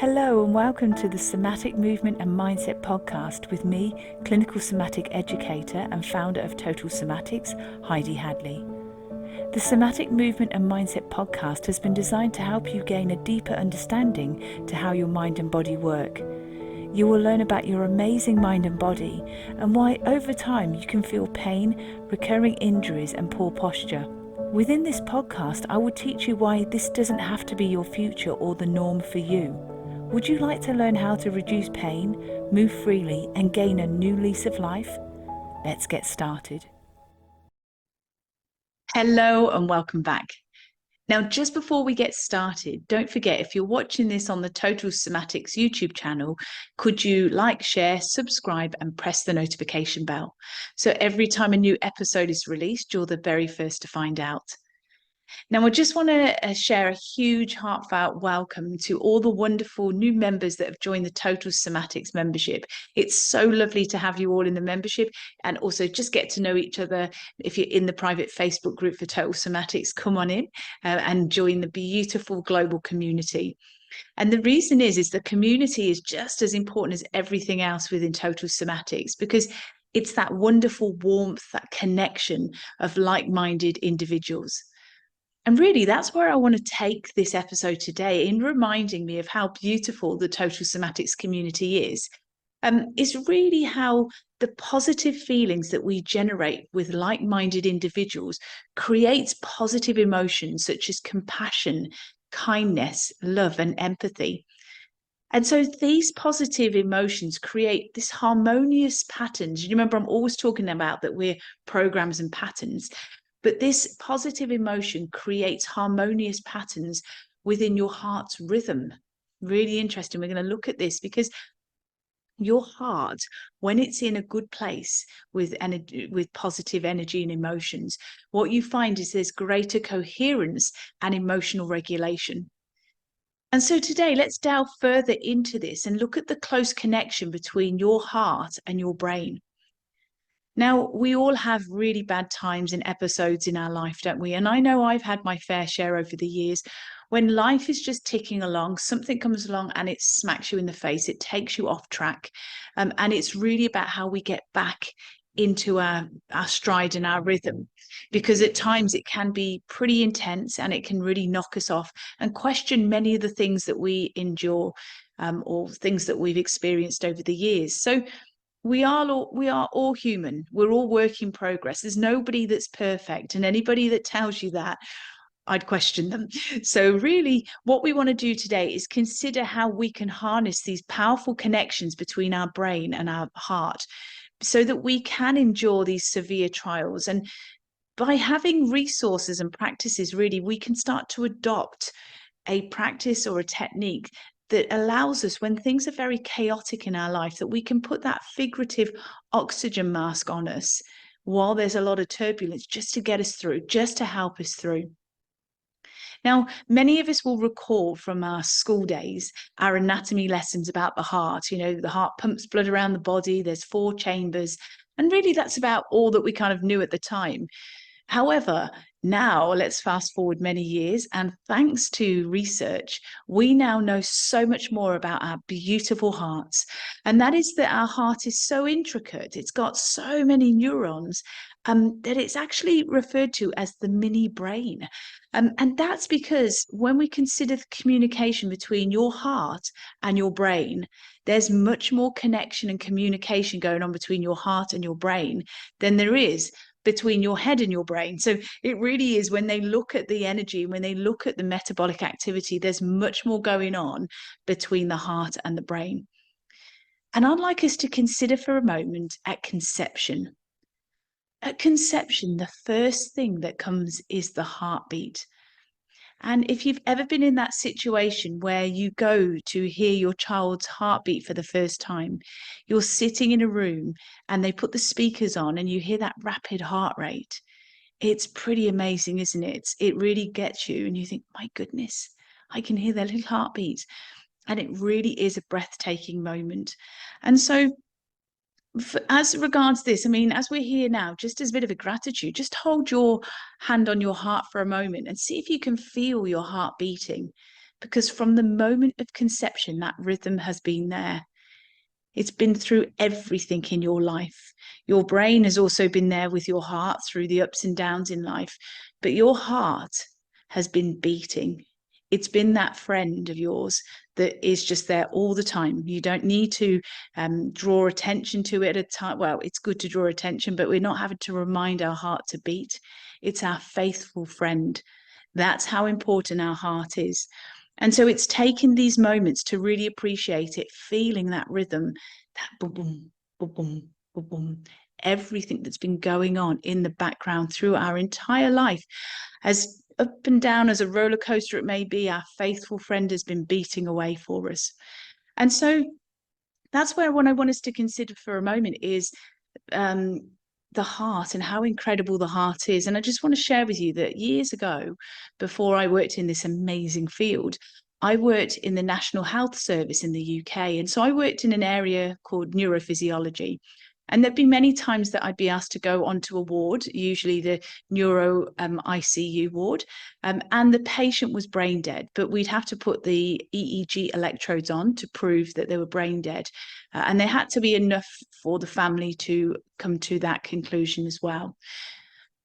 Hello and welcome to the Somatic Movement and Mindset podcast with me, Clinical Somatic Educator and founder of Total Somatics, Heidi Hadley. The Somatic Movement and Mindset podcast has been designed to help you gain a deeper understanding to how your mind and body work. You will learn about your amazing mind and body and why over time you can feel pain, recurring injuries and poor posture. Within this podcast, I will teach you why this doesn't have to be your future or the norm for you. Would you like to learn how to reduce pain, move freely, and gain a new lease of life? Let's get started. Hello and welcome back. Now, just before we get started, don't forget, if you're watching this on the Total Somatics YouTube channel, could you like, share, subscribe, and press the notification bell? So every time a new episode is released, you're the very first to find out. Now, I just want to share a huge heartfelt welcome to all the wonderful new members that have joined the Total Somatics membership. It's so lovely to have you all in the membership and also just get to know each other. If you're in the private Facebook group for Total Somatics, come on in and join the beautiful global community. And the reason is the community is just as important as everything else within Total Somatics, because it's that wonderful warmth, that connection of like-minded individuals. And really, that's where I want to take this episode today, in reminding me of how beautiful the Total Somatics community is. It's really how the positive feelings that we generate with like-minded individuals creates positive emotions such as compassion, kindness, love, and empathy. And so these positive emotions create this harmonious patterns. You remember, I'm always talking about that we're programs and patterns. But this positive emotion creates harmonious patterns within your heart's rhythm. Really interesting. We're going to look at this because your heart, when it's in a good place with positive energy and emotions, what you find is there's greater coherence and emotional regulation. And so today, let's delve further into this and look at the close connection between your heart and your brain. Now, we all have really bad times and episodes in our life, don't we? And I know I've had my fair share over the years when life is just ticking along, something comes along and it smacks you in the face, it takes you off track. And it's really about how we get back into our stride and our rhythm, because at times it can be pretty intense and it can really knock us off and question many of the things that we endure or things that we've experienced over the years. So we are all human. We're all work in progress. There's nobody that's perfect, and anybody that tells you that, I'd question them. So really, what we want to do today is consider how we can harness these powerful connections between our brain and our heart so that we can endure these severe trials. And by having resources and practices, really, we can start to adopt a practice or a technique that allows us, when things are very chaotic in our life, that we can put that figurative oxygen mask on us while there's a lot of turbulence, just to get us through, just to help us through. Now, many of us will recall from our school days, our anatomy lessons about the heart. You know, the heart pumps blood around the body, there's 4 chambers, and really that's about all that we kind of knew at the time. However, now let's fast forward many years, and thanks to research, we now know so much more about our beautiful hearts. And that is that our heart is so intricate, it's got so many neurons, that it's actually referred to as the mini brain. And that's because when we consider the communication between your heart and your brain, there's much more connection and communication going on between your heart and your brain than there is between your head and your brain. So it really is, when they look at the energy, when they look at the metabolic activity, there's much more going on between the heart and the brain. And I'd like us to consider for a moment at conception. At conception, the first thing that comes is the heartbeat. And if you've ever been in that situation where you go to hear your child's heartbeat for the first time, you're sitting in a room and they put the speakers on and you hear that rapid heart rate. It's pretty amazing, isn't it? It really gets you and you think, my goodness, I can hear their little heartbeats. And it really is a breathtaking moment. And so as regards this, I mean, as we're here now, just as a bit of a gratitude, just hold your hand on your heart for a moment and see if you can feel your heart beating. because from the moment of conception, that rhythm has been there. It's been through everything in your life. Your brain has also been there with your heart through the ups and downs in life, but your heart has been beating. It's been that friend of yours that is just there all the time. You don't need to draw attention to it at a time. Well, it's good to draw attention, but we're not having to remind our heart to beat. It's our faithful friend. That's how important our heart is. And so it's taken these moments to really appreciate it, feeling that rhythm, that boom, boom, boom, boom, boom, boom, everything that's been going on in the background through our entire life. As up and down as a roller coaster it may be, our faithful friend has been beating away for us. And so that's where what I want us to consider for a moment is the heart and how incredible the heart is. And I just want to share with you that years ago, before I worked in this amazing field, I worked in the National Health Service in the UK. And so I worked in an area called neurophysiology. And there'd been many times that I'd be asked to go onto a ward, usually the neuro ICU ward, and the patient was brain dead, but we'd have to put the EEG electrodes on to prove that they were brain dead. And there had to be enough for the family to come to that conclusion as well.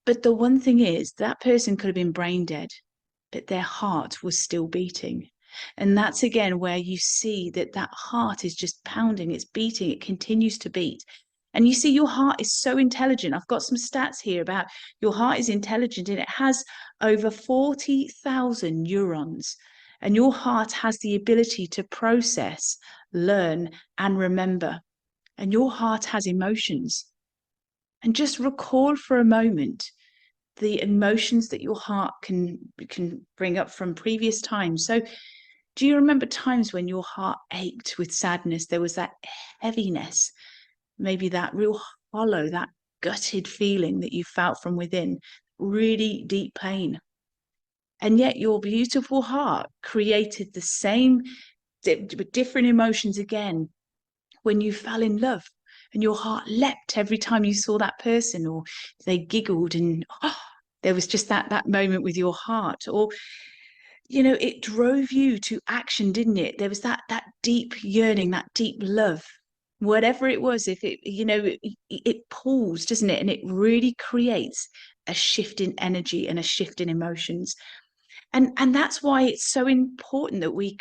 But the one thing is, that person could have been brain dead, but their heart was still beating. And that's again where you see that that heart is just pounding, it's beating, it continues to beat. And you see, your heart is so intelligent. I've got some stats here about your heart is intelligent, and it has over 40,000 neurons. And your heart has the ability to process, learn, and remember. And your heart has emotions. And just recall for a moment the emotions that your heart can bring up from previous times. So do you remember times when your heart ached with sadness? There was that heaviness, maybe that real hollow, that gutted feeling that you felt from within, really deep pain. And yet your beautiful heart created the same, different emotions again when you fell in love, and your heart leapt every time you saw that person, or they giggled, and there was just that moment with your heart. Or it drove you to action, didn't it? There was that deep yearning, that deep love, whatever it was. If it pulls, doesn't it? And it really creates a shift in energy and a shift in emotions. And that's why it's so important that we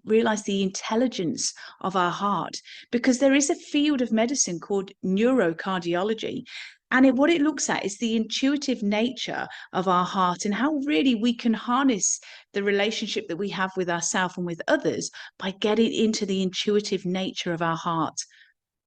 realize the intelligence of our heart, because there is a field of medicine called neurocardiology. And what it looks at is the intuitive nature of our heart, and how really we can harness the relationship that we have with ourselves and with others by getting into the intuitive nature of our heart.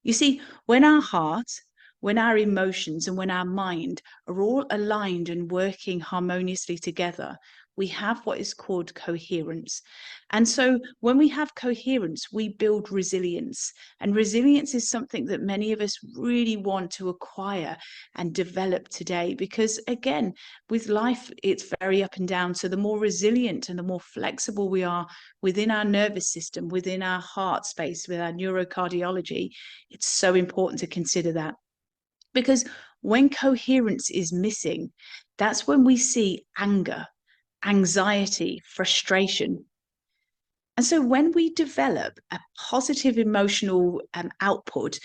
You see, when our heart, when our emotions, and when our mind are all aligned and working harmoniously together, we have what is called coherence. And so when we have coherence, we build resilience. And resilience is something that many of us really want to acquire and develop today, because again, with life, it's very up and down. So the more resilient and the more flexible we are within our nervous system, within our heart space, with our neurocardiology, it's so important to consider that. Because when coherence is missing, that's when we see anger, anxiety, frustration. And so when we develop a positive emotional output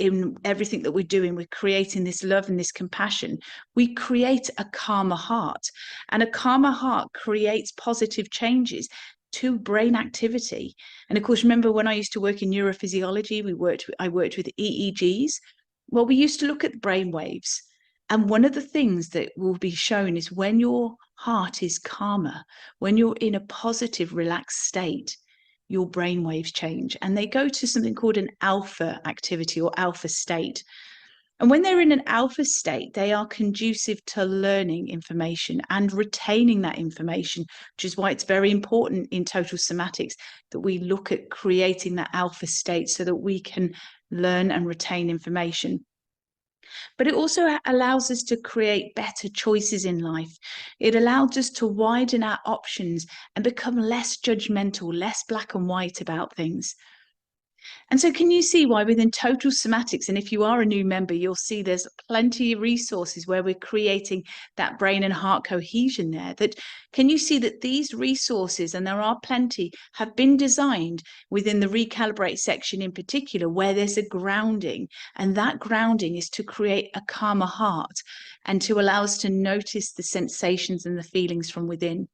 in everything that we're doing, we're creating this love and this compassion, we create a calmer heart. And a calmer heart creates positive changes to brain activity. And of course, remember when I used to work in neurophysiology, I worked with EEGs. Well, we used to look at brain waves. And one of the things that will be shown is when your heart is calmer, when you're in a positive, relaxed state, your brain waves change, and they go to something called an alpha activity or alpha state. And when they're in an alpha state, they are conducive to learning information and retaining that information, which is why it's very important in total somatics that we look at creating that alpha state so that we can learn and retain information. But it also allows us to create better choices in life. It allows us to widen our options and become less judgmental, less black and white about things. And so can you see why within Total Somatics, and if you are a new member, you'll see there's plenty of resources where we're creating that brain and heart cohesion there. That can you see that these resources, and there are plenty, have been designed within the recalibrate section in particular, where there's a grounding, and that grounding is to create a calmer heart and to allow us to notice the sensations and the feelings from within.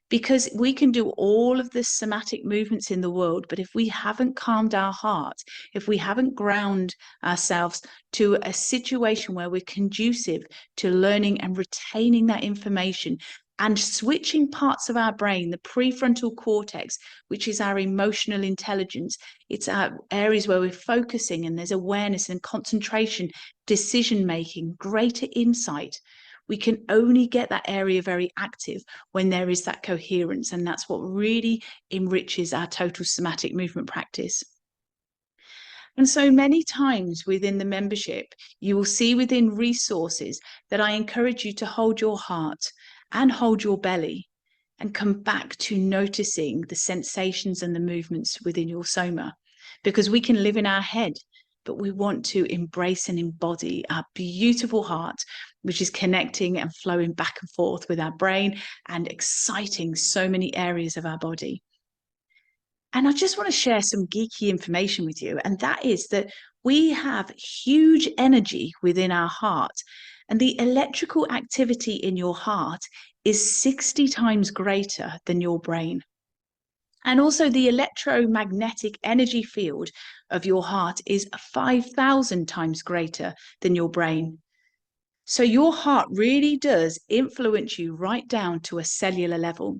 Because we can do all of the somatic movements in the world, but if we haven't calmed our heart, if we haven't ground ourselves to a situation where we're conducive to learning and retaining that information and switching parts of our brain, the prefrontal cortex, which is our emotional intelligence, it's our areas where we're focusing and there's awareness and concentration, decision making, greater insight. We can only get that area very active when there is that coherence. And that's what really enriches our total somatic movement practice. And so many times within the membership, you will see within resources that I encourage you to hold your heart and hold your belly and come back to noticing the sensations and the movements within your soma. Because we can live in our head, but we want to embrace and embody our beautiful heart, which is connecting and flowing back and forth with our brain and exciting so many areas of our body. And I just want to share some geeky information with you, and that is that we have huge energy within our heart, and the electrical activity in your heart is 60 times greater than your brain. And also the electromagnetic energy field of your heart is 5,000 times greater than your brain. So your heart really does influence you right down to a cellular level.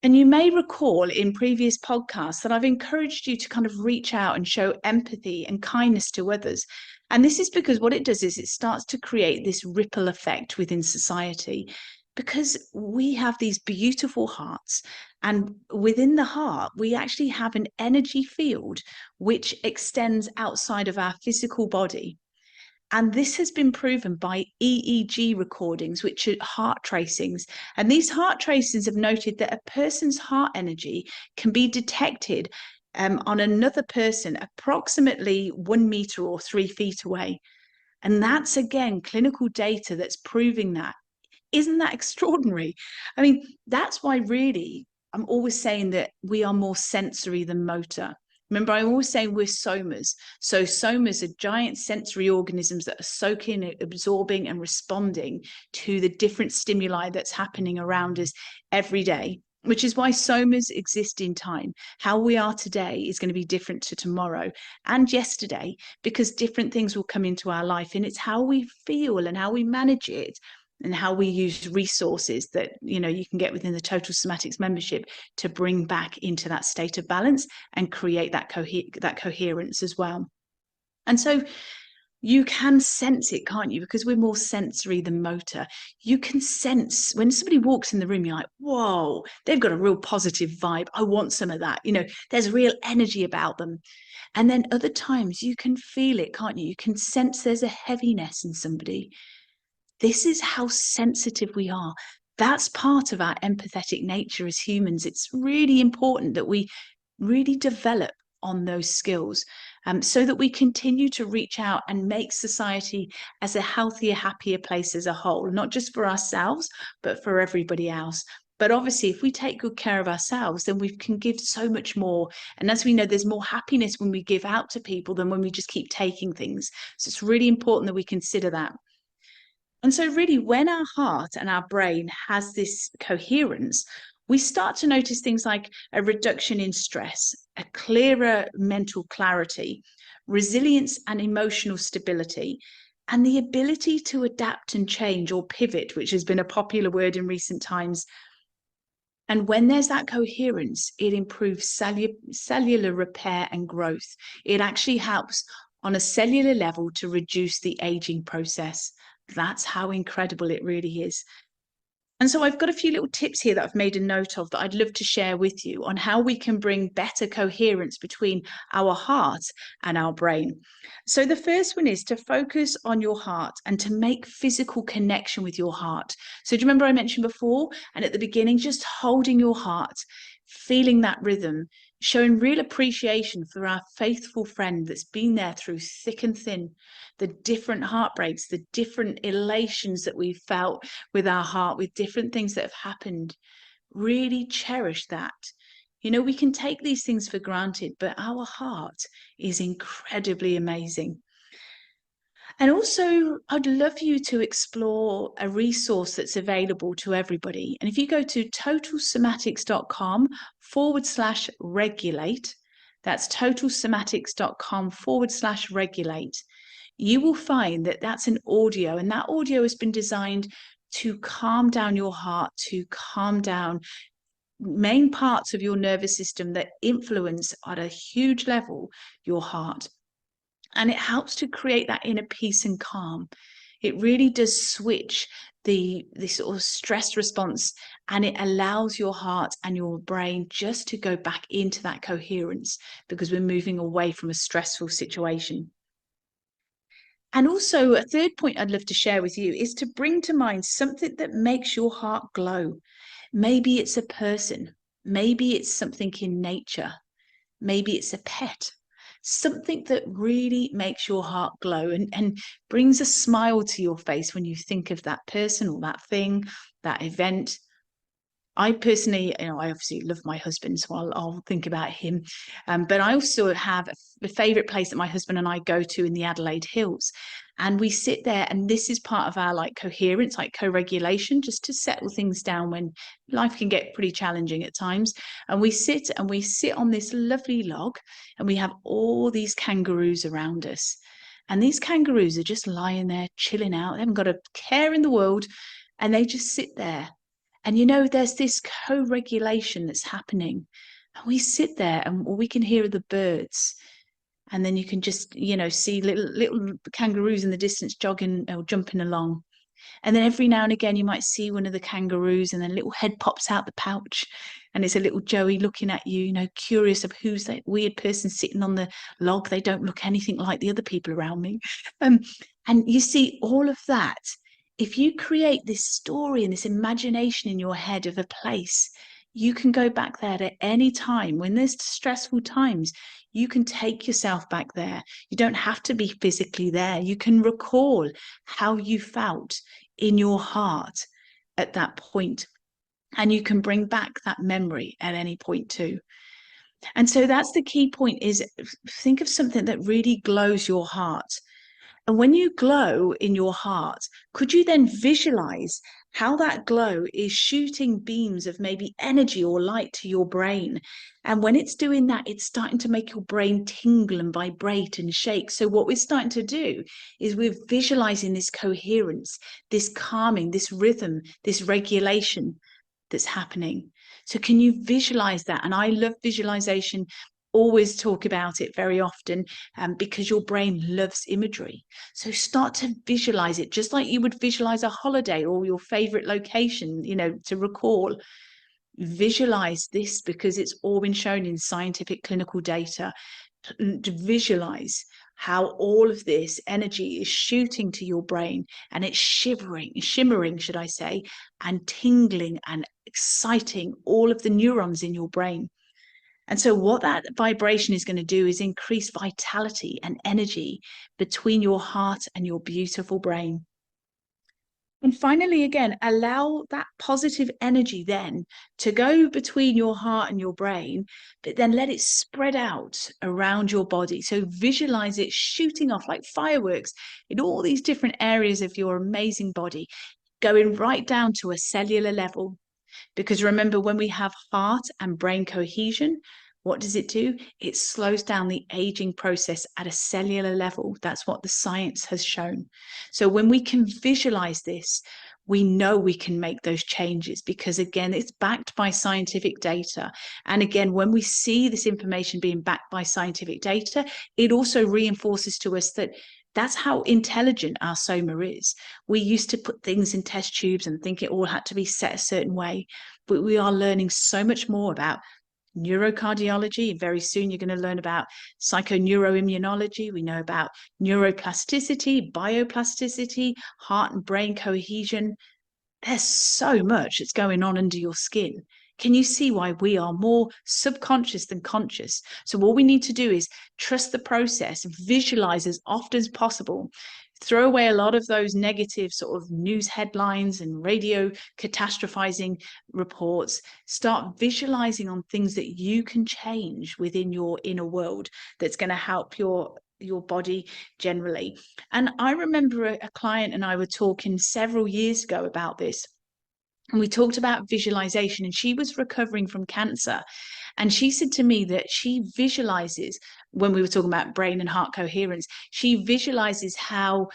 And you may recall in previous podcasts that I've encouraged you to kind of reach out and show empathy and kindness to others. And this is because what it does is it starts to create this ripple effect within society, because we have these beautiful hearts, and within the heart we actually have an energy field which extends outside of our physical body. And this has been proven by EEG recordings, which are heart tracings. And these heart tracings have noted that a person's heart energy can be detected on another person approximately 1 meter or 3 feet away. And that's, again, clinical data that's proving that. Isn't that extraordinary? I mean, that's why really I'm always saying that we are more sensory than motor. Remember, I'm always saying we're somas. So somas are giant sensory organisms that are soaking, absorbing, and responding to the different stimuli that's happening around us every day, which is why somas exist in time. How we are today is going to be different to tomorrow and yesterday, because different things will come into our life. And it's how we feel and how we manage it and how we use resources that you can get within the Total Somatics membership to bring back into that state of balance and create that coherence as well. And so you can sense it, can't you? Because we're more sensory than motor. You can sense when somebody walks in the room, you're like, whoa, they've got a real positive vibe. I want some of that. There's real energy about them. And then other times you can feel it, can't you? You can sense there's a heaviness in somebody. This is how sensitive we are. That's part of our empathetic nature as humans. It's really important that we really develop on those skills, so that we continue to reach out and make society as a healthier, happier place as a whole, not just for ourselves, but for everybody else. But obviously, if we take good care of ourselves, then we can give so much more. And as we know, there's more happiness when we give out to people than when we just keep taking things. So it's really important that we consider that. And so really, when our heart and our brain has this coherence, we start to notice things like a reduction in stress, a clearer mental clarity, resilience and emotional stability, and the ability to adapt and change or pivot, which has been a popular word in recent times. And when there's that coherence, it improves cellular repair and growth. It actually helps on a cellular level to reduce the aging process. That's how incredible it really is. And so I've got a few little tips here that I've made a note of that I'd love to share with you on how we can bring better coherence between our heart and our brain. So the first one is to focus on your heart and to make physical connection with your heart. So do you remember I mentioned before and at the beginning, just holding your heart, feeling that rhythm, showing real appreciation for our faithful friend that's been there through thick and thin, the different heartbreaks, the different elations that we've felt with our heart, with different things that have happened. Really cherish that. You know, we can take these things for granted, but our heart is incredibly amazing. And also, I'd love you to explore a resource that's available to everybody. And if you go to totalsomatics.com/regulate, that's totalsomatics.com/regulate, you will find that that's an audio, and that audio has been designed to calm down your heart, to calm down main parts of your nervous system that influence at a huge level your heart. And it helps to create that inner peace and calm. It really does switch the sort of stress response, and it allows your heart and your brain just to go back into that coherence, because we're moving away from a stressful situation. And also, a third point I'd love to share with you is to bring to mind something that makes your heart glow. Maybe it's a person, maybe it's something in nature, maybe it's a pet, something that really makes your heart glow and brings a smile to your face when you think of that person or that thing, that event. I personally, I obviously love my husband, so I'll think about him. But I also have a favorite place that my husband and I go to in the Adelaide Hills. And we sit there, and this is part of our like coherence, like co-regulation, just to settle things down when life can get pretty challenging at times. And we sit on this lovely log, and we have all these kangaroos around us. And these kangaroos are just lying there, chilling out. They haven't got a care in the world, and they just sit there. And you know, there's this co-regulation that's happening. And we sit there and we can hear the birds. And then you can just, you know, see little kangaroos in the distance jogging or jumping along. And then every now and again, you might see one of the kangaroos, and then a little head pops out the pouch, and it's a little Joey looking at you, you know, curious of who's that weird person sitting on the log. They don't look anything like the other people around me. And you see all of that. If you create this story and this imagination in your head of a place, you can go back there at any time. When there's stressful times, you can take yourself back there. You don't have to be physically there. You can recall how you felt in your heart at that point, and you can bring back that memory at any point too. And so that's the key point, is think of something that really glows your heart. And when you glow in your heart, could you then visualize how that glow is shooting beams of maybe energy or light to your brain? And when it's doing that, it's starting to make your brain tingle and vibrate and shake. So what we're starting to do is we're visualizing this coherence, this calming, this rhythm, this regulation that's happening. So can you visualize that? And I love visualization, always talk about it very often, because your brain loves imagery. So start to visualize it, just like you would visualize a holiday or your favorite location, you know, to recall. Visualize this, because it's all been shown in scientific clinical data, to visualize how all of this energy is shooting to your brain, and it's shimmering, should I say, and tingling and exciting all of the neurons in your brain. And so what that vibration is going to do is increase vitality and energy between your heart and your beautiful brain. And finally, again, allow that positive energy then to go between your heart and your brain, but then let it spread out around your body. So visualize it shooting off like fireworks in all these different areas of your amazing body, going right down to a cellular level. Because remember, when we have heart and brain cohesion, what does it do? It slows down the aging process at a cellular level. That's what the science has shown. So when we can visualize this, we know we can make those changes, because again, it's backed by scientific data. And again, when we see this information being backed by scientific data, it also reinforces to us that that's how intelligent our soma is. We used to put things in test tubes and think it all had to be set a certain way, but we are learning so much more about neurocardiology. Very soon you're going to learn about psychoneuroimmunology. We know about neuroplasticity, bioplasticity, heart and brain cohesion. There's so much that's going on under your skin. Can you see why we are more subconscious than conscious? So all we need to do is trust the process, visualize as often as possible, throw away a lot of those negative sort of news headlines and radio catastrophizing reports. Start visualizing on things that you can change within your inner world that's going to help your body generally. And I remember a client and I were talking several years ago about this. And we talked about visualization, and she was recovering from cancer. And she said to me that she visualizes, when we were talking about brain and heart coherence, she visualizes how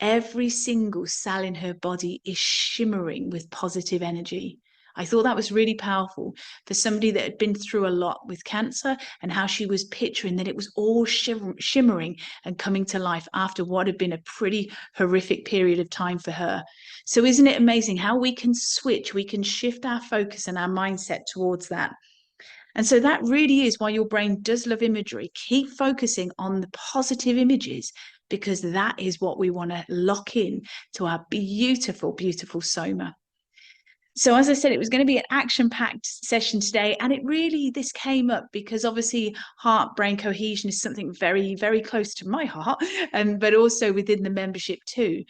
every single cell in her body is shimmering with positive energy. I thought that was really powerful for somebody that had been through a lot with cancer, and how she was picturing that it was all shimmering and coming to life after what had been a pretty horrific period of time for her. So isn't it amazing how we can switch, we can shift our focus and our mindset towards that? And so that really is why your brain does love imagery. Keep focusing on the positive images, because that is what we want to lock in to our beautiful, beautiful soma. So as I said, it was going to be an action-packed session today. And this came up because obviously heart brain cohesion is something very, very close to my heart, but also within the membership too.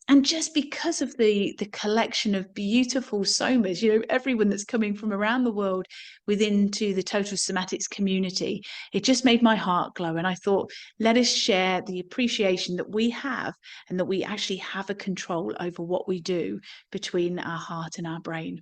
And just because of the collection of beautiful somas, everyone that's coming from around the world to the Total Somatics community, it just made my heart glow. And I thought, let us share the appreciation that we have, and that we actually have a control over what we do between our heart and our brain.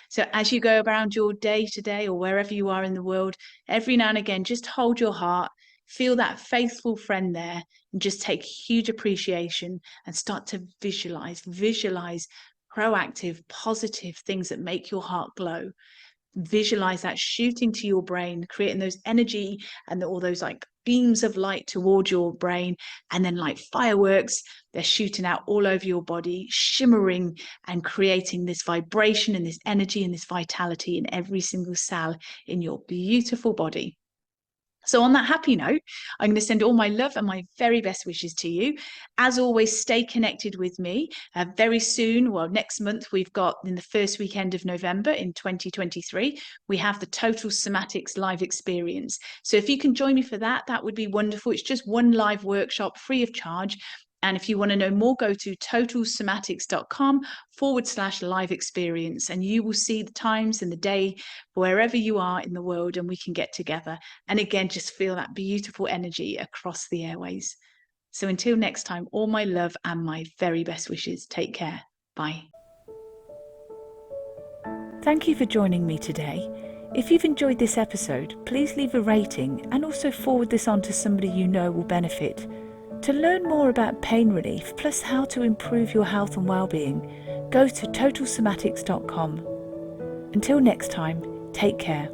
So as you go around your day to day, or wherever you are in the world, every now and again, just hold your heart, feel that faithful friend there, and just take huge appreciation and start to visualize proactive, positive things that make your heart glow. Visualize that shooting to your brain, creating those energy and all those like beams of light towards your brain, and then like fireworks, they're shooting out all over your body, shimmering and creating this vibration and this energy and this vitality in every single cell in your beautiful body. So on that happy note, I'm going to send all my love and my very best wishes to you. As always, stay connected with me. Very soon, well, next month, we've got, in the first weekend of November in 2023, we have the Total Somatics live experience. So if you can join me for that, that would be wonderful. It's just one live workshop free of charge. And if you want to know more, go to totalsomatics.com/live experience, and you will see the times and the day wherever you are in the world, and we can get together. And again, just feel that beautiful energy across the airways. So until next time, all my love and my very best wishes. Take care. Bye. Thank you for joining me today. If you've enjoyed this episode, please leave a rating and also forward this on to somebody you know will benefit. To learn more about pain relief, plus how to improve your health and well-being, go to totalsomatics.com. Until next time, take care.